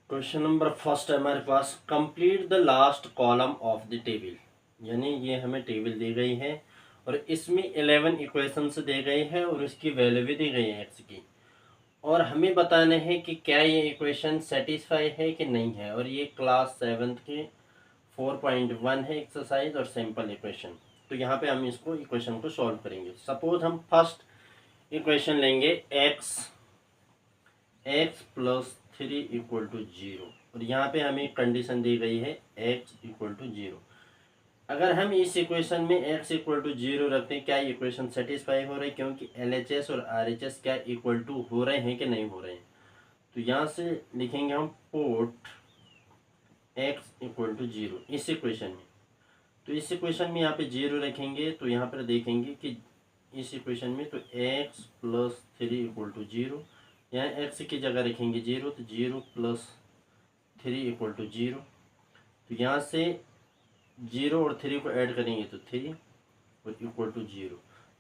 Question number first है हमारे पास, complete the last column of the table. यानी ये हमें टेबल दी गई है और इसमें 11 इक्वेशंस दे गए हैं और इसकी वैल्यू भी दी गई है एक्स की, और हमें बताना है कि क्या ये इक्वेशन सेटिस्फाई है कि नहीं है। और ये क्लास 7th के 4.1 है एक्सरसाइज और सिंपल इक्वेशन। तो यहाँ पे हम इसको इक्वेशन को सॉल्व करेंगे। सपोज हम फर्स्ट इक्वेशन लेंगे एक्स प्लस 3 इक्वल टू 0, और यहाँ पे हमें कंडीशन दी गई है x इक्वल टू 0। अगर हम इस इक्वेशन में x इक्वल टू 0 रखते हैं, क्या इक्वेशन सेटिस्फाई हो रही है? क्योंकि LHS और RHS क्या इक्वल टू हो रहे हैं कि नहीं हो रहे हैं। तो यहाँ से लिखेंगे हम पुट x इक्वल टू 0 इस इक्वेशन में। तो इस इक्वेशन में यहाँ पे 0 रखेंगे तो यहाँ पर देखेंगे कि इस इक्वेशन में तो x प्लस 3 इक्वल टू 0, यहाँ एक्स की जगह रखेंगे 0 तो 0 प्लस 3 इक्वल टू 0। तो यहाँ से 0 और 3 को ऐड करेंगे तो 3 और इक्वल टू 0।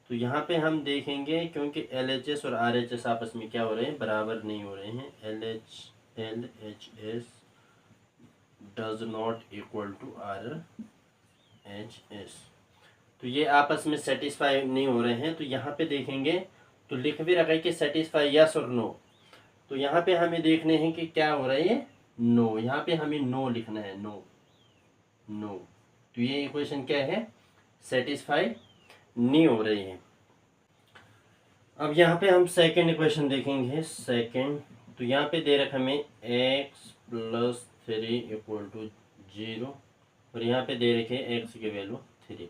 तो यहाँ पे हम देखेंगे क्योंकि LHS और RHS आपस में क्या हो रहे हैं, बराबर नहीं हो रहे हैं। LHS does not equal to RHS, तो ये आपस में सेटिस्फाई नहीं हो रहे हैं। तो यहाँ पे देखेंगे तो लिख भी रखा है कि सेटिस्फाई यस और नो। तो यहाँ पे हमें देखने हैं कि क्या हो रहा है, नो। यहाँ पे हमें नो लिखना है, नो नो। तो ये इक्वेशन क्या है, सेटिस्फाई नहीं हो रही है। अब यहाँ पे हम सेकंड इक्वेशन देखेंगे। सेकंड तो यहाँ पे दे रखा हमें x प्लस 3 इक्वल टू 0, और यहाँ पे दे रखे x की वैल्यू 3।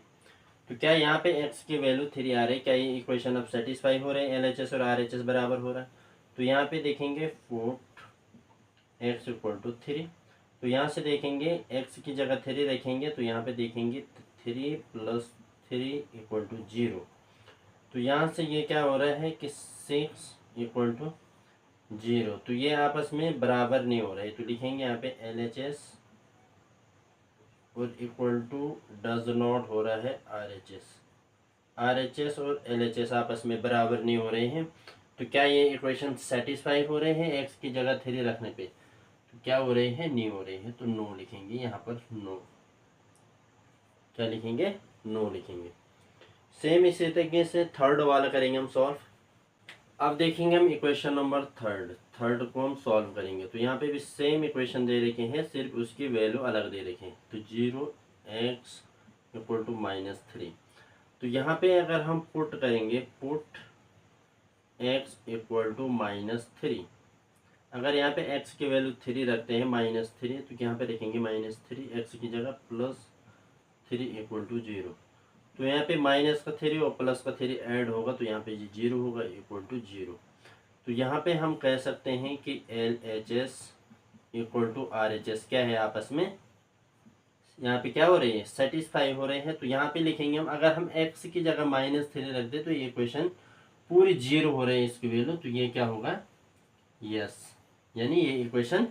तो क्या यहाँ पे x की वैल्यू 3 आ रही है? क्या ये इक्वेशन अब सेटिस्फाई हो रहे हैं? LHS और RHS बराबर हो रहा है। तो यहाँ पे देखेंगे पुट x इक्वल टू 3। तो यहाँ से देखेंगे x की जगह 3 रखेंगे तो यहाँ पे देखेंगे 3 प्लस 3 इक्वल टू 0। तो यहाँ से ये क्या हो रहा है कि 6 इक्वल टू 0। तो ये आपस में बराबर नहीं हो रहे। तो लिखेंगे यहाँ पे LHS और इक्वल टू डज नॉट हो रहा है RHS और LHS आपस में बराबर नहीं हो रहे हैं। तो क्या ये इक्वेशन सेटिस्फाई हो रहे हैं x की जगह 3 रखने पे? तो क्या हो रहे हैं, नहीं हो रहे हैं। तो नो लिखेंगे यहाँ पर, नो। क्या लिखेंगे, नो लिखेंगे। सेम इसी तरीके से थर्ड वाला करेंगे हम सॉल्व। अब देखेंगे हम इक्वेशन नंबर थर्ड को हम सॉल्व करेंगे। तो यहाँ पे भी सेम इक्वेशन दे रखे हैं, सिर्फ उसकी वैल्यू अलग दे रखे हैं। तो 0x इक्वल टू -3। तो यहाँ पे अगर हम पुट करेंगे, पुट x इक्वल टू -3। अगर यहाँ पे x की वैल्यू 3 रखते हैं, -3, तो यहाँ पे रखेंगे -3, x की जगह प्लस 3 इक्वल टू 0। तो यहाँ पे माइनस का 3 और प्लस का 3 ऐड होगा तो यहाँ पे 0 होगा, इक्वल टू 0। तो यहाँ पे हम कह सकते हैं कि LHS इक्वल टू RHS क्या है, आपस में यहाँ पे क्या हो रही है, सेटिस्फाई हो रहे हैं। तो यहाँ पे लिखेंगे हम, अगर हम x की जगह -3 रख दे तो ये इक्वेशन पूरी 0 हो रही है इसकी वैल्यू। तो ये क्या होगा, यस, यानी ये इक्वेशन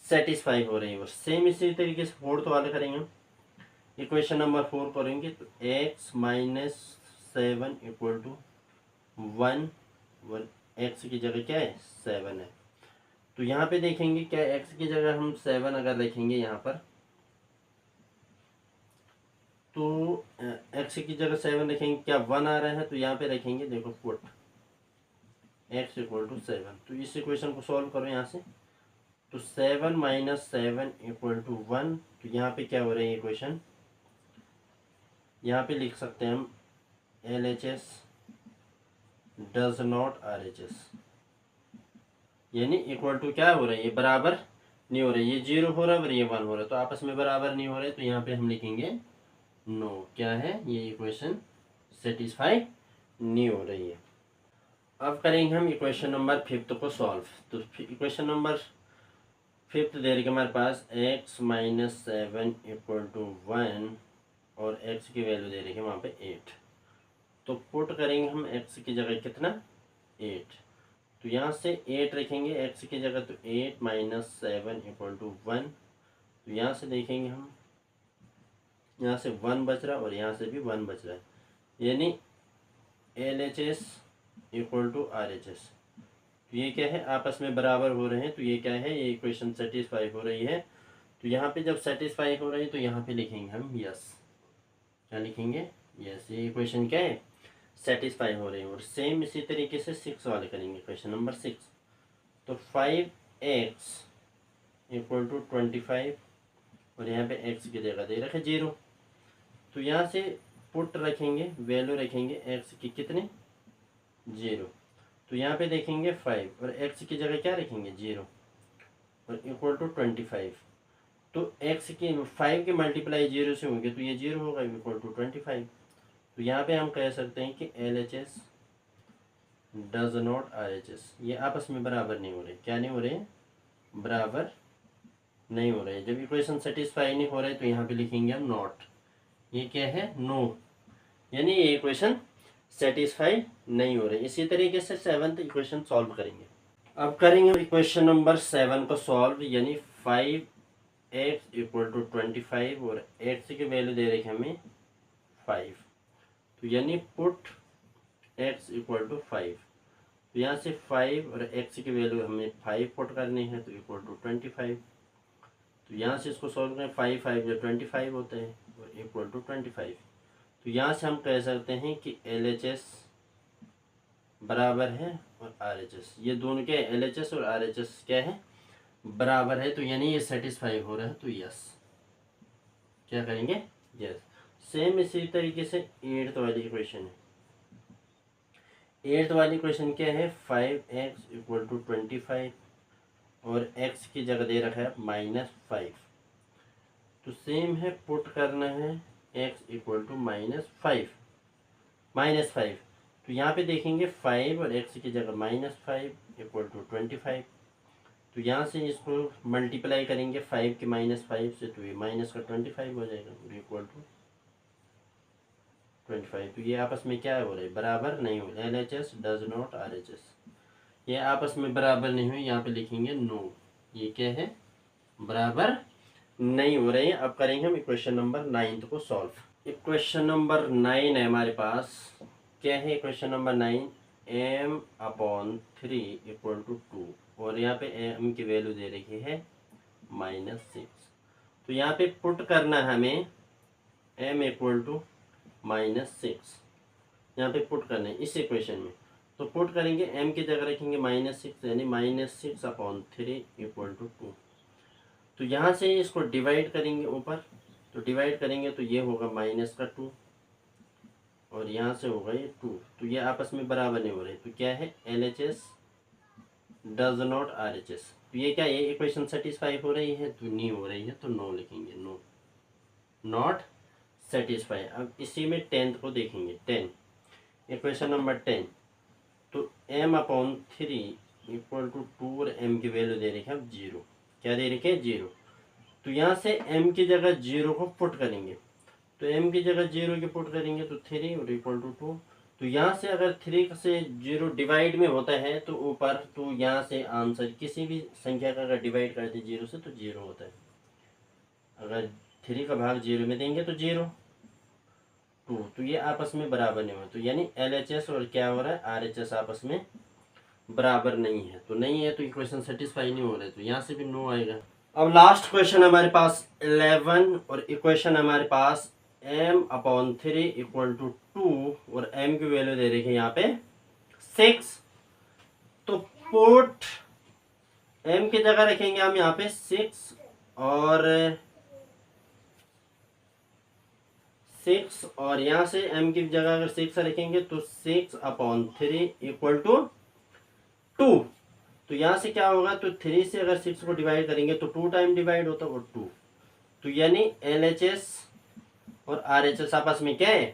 सेटिस्फाई हो रही है। और सेम इसी तरीके से फोर्थ वाला करेंगे हम। इक्वेशन नंबर 4 करेंगे तो x -7 इक्वल टू 1 x की जगह क्या है, 7 है। तो यहाँ पे देखेंगे क्या x की जगह हम 7 अगर रखेंगे यहाँ पर, तो x की जगह 7 रखेंगे, क्या 1 आ रहा है? तो यहाँ पे रखेंगे, देखो पुट x इक्वल टू 7। तो इस इक्वेशन को सॉल्व करो यहाँ से। तो 7 - 7 इक्वल टू 1। तो यहाँ पे क्या हो रही है इक्वेशन, यहाँ पे लिख सकते हैं हम LHS डज नॉट RHS, यानी इक्वल टू क्या हो रही है, बराबर नहीं हो रही। ये 0 हो रहा है और ये 1 हो रहा है, तो आपस में बराबर नहीं हो रहे। तो यहाँ पे हम लिखेंगे नो। क्या है, ये इक्वेशन सेटिस्फाई नहीं हो रही है। अब करेंगे हम इक्वेशन नंबर 5 को सॉल्व। तो इक्वेशन नंबर 5 दे रही है हमारे पास x -7 इक्वल टू 1 और x की वैल्यू दे रही है वहाँ पे 8। तो पुट करेंगे हम x की जगह कितना, 8। तो यहाँ से 8 रखेंगे x की जगह, तो 8 - 7 इक्वल टू 1। तो यहाँ से देखेंगे हम, यहाँ से 1 बच रहा है और यहाँ से भी 1 बच रहा है, यानी LHS इक्वल टू RHS। तो ये क्या है, आपस में बराबर हो रहे हैं, तो ये क्या है, ये इक्वेशन सेटिस्फाई हो रही है। तो यहाँ पे जब सेटिस्फाई हो रही है तो यहाँ पे लिखेंगे हम यस। क्या लिखेंगे, यस। ये इक्वेशन क्या है, सेटिस्फाई हो रही है। और सेम इसी तरीके से 6 वाले करेंगे, क्वेश्चन नंबर 6। तो 5x इक्वल टू 25 और यहाँ पे x की जगह दे रखे 0। तो यहाँ से पुट रखेंगे, वैल्यू रखेंगे x की कितने, 0। तो यहाँ पे देखेंगे 5 और x की जगह क्या रखेंगे, 0 और इक्वल टू 25। तो x की 5 के मल्टीप्लाई 0 से होंगे तो ये 0 होगा, इक्वल टू 25। तो यहाँ पे हम कह सकते हैं कि LHS डज नॉट RHS, ये आपस में बराबर नहीं हो रहे। क्या नहीं हो रहे, बराबर नहीं हो रहे। जब इक्वेशन सेटिस्फाई नहीं हो रहे तो यहाँ पे लिखेंगे हम नॉट। ये क्या है, नो, यानी ये इक्वेशन सेटिस्फाई नहीं हो रही। इसी तरीके से 7th इक्वेशन सॉल्व करेंगे। अब करेंगे इक्वेशन नंबर 7 को सॉल्व, यानी 5x इक्वल टू 25 और x की वैल्यू दे रही है हमें 5। तो यानी पुट x इक्वल टू 5। तो यहाँ से 5 और x की वैल्यू हमें 5 पुट करनी है, तो इक्वल टू 25। तो यहाँ से इसको सॉल्व करें, 5 5 जो 25 होते हैं और इक्वल टू 25। तो यहाँ से हम कह सकते हैं कि LHS बराबर है और RHS, ये दोनों क्या है, LHS और RHS क्या है, बराबर है। तो यानी ये सेटिस्फाई हो रहा है, तो यस। क्या करेंगे, यस। सेम इसी तरीके से 8th वाली इक्वेशन है। 8th वाली इक्वेशन क्या है, 5x इक्वल टू 25 और x की जगह दे रखा है -5। तो सेम है, पुट करना है x इक्वल टू -5। तो यहाँ पे देखेंगे 5 और x की जगह -5 इक्वल टू 25। तो यहाँ से इसको मल्टीप्लाई करेंगे 5 के -5 से, तो ये माइनस का 25 हो जाएगा, इक्वल टू 25। तो ये आपस में क्या हो रहा है, बराबर नहीं हो रहा। LHS डज नॉट RHS, ये आपस में बराबर नहीं हुई। यहाँ पे लिखेंगे नो, ये क्या है, बराबर नहीं हो रहे हैं। अब करेंगे हम इक्वेशन नंबर 9 को सॉल्व। इक्वेशन नंबर 9 है हमारे पास। क्या है equation number 9, m/3 equal to 2 और यहाँ पे m की वैल्यू दे रखी है -6। तो यहाँ पे पुट करना है हमें m इक्वल टू -6, यहाँ पे पुट करना है इस इक्वेशन में। तो पुट करेंगे, m की जगह रखेंगे -6, यानी -6/3 इक्वल टू 2। तो यहाँ से इसको डिवाइड करेंगे ऊपर, तो डिवाइड करेंगे तो ये होगा -2 और यहाँ से होगा ये 2। तो ये आपस में बराबर नहीं हो रहे। तो क्या है, LHS डज नॉट RHS। तो ये क्या, ये इक्वेशन सेटिस्फाई हो रही है, तो नहीं हो रही है, तो नो लिखेंगे, नो, नॉट सेटिस्फाई। अब इसी में 10th को देखेंगे, 10 इक्वेशन नंबर 10। तो m/3 इक्वल टू 2 और m की वैल्यू दे रखी है 0। क्या दे रखी है, 0। तो यहाँ से m की जगह 0 को पुट करेंगे, तो m की जगह 0 की पुट करेंगे तो 3 और इक्वल टू 2। तो यहाँ से अगर 3 से 0 डिवाइड में होता है तो ऊपर, तो यहाँ से आंसर किसी भी संख्या का अगर डिवाइड करते 0 से तो 0 होता है। अगर 3 का भाग 0 में देंगे तो 0, 2। तो ये आपस में बराबर नहीं हो, तो यानी LHS और क्या हो रहा है, RHS आपस में बराबर नहीं है। तो नहीं है, तो इक्वेशन सेटिस्फाई नहीं हो रहा है, तो यहाँ से भी नो आएगा। अब लास्ट क्वेश्चन हमारे पास 11 और इक्वेशन हमारे पास m/3 इक्वल टू 2 और m की वैल्यू दे रही है यहाँ पे 6। तो पुट m की जगह रखेंगे हम यहाँ पे 6 और यहाँ से m की जगह अगर 6 रखेंगे तो 6/3 इक्वल टू 2। तो यहाँ से क्या होगा, तो 3 से अगर 6 को डिवाइड करेंगे तो 2 टाइम डिवाइड होता है और 2। तो यानी LHS और RHS आपस में क्या है,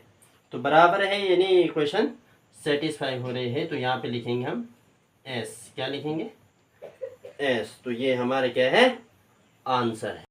तो बराबर है, यानी इक्वेशन सेटिस्फाई हो रही है। तो यहाँ पे लिखेंगे हम S। क्या लिखेंगे, S। तो ये हमारा क्या है, आंसर है।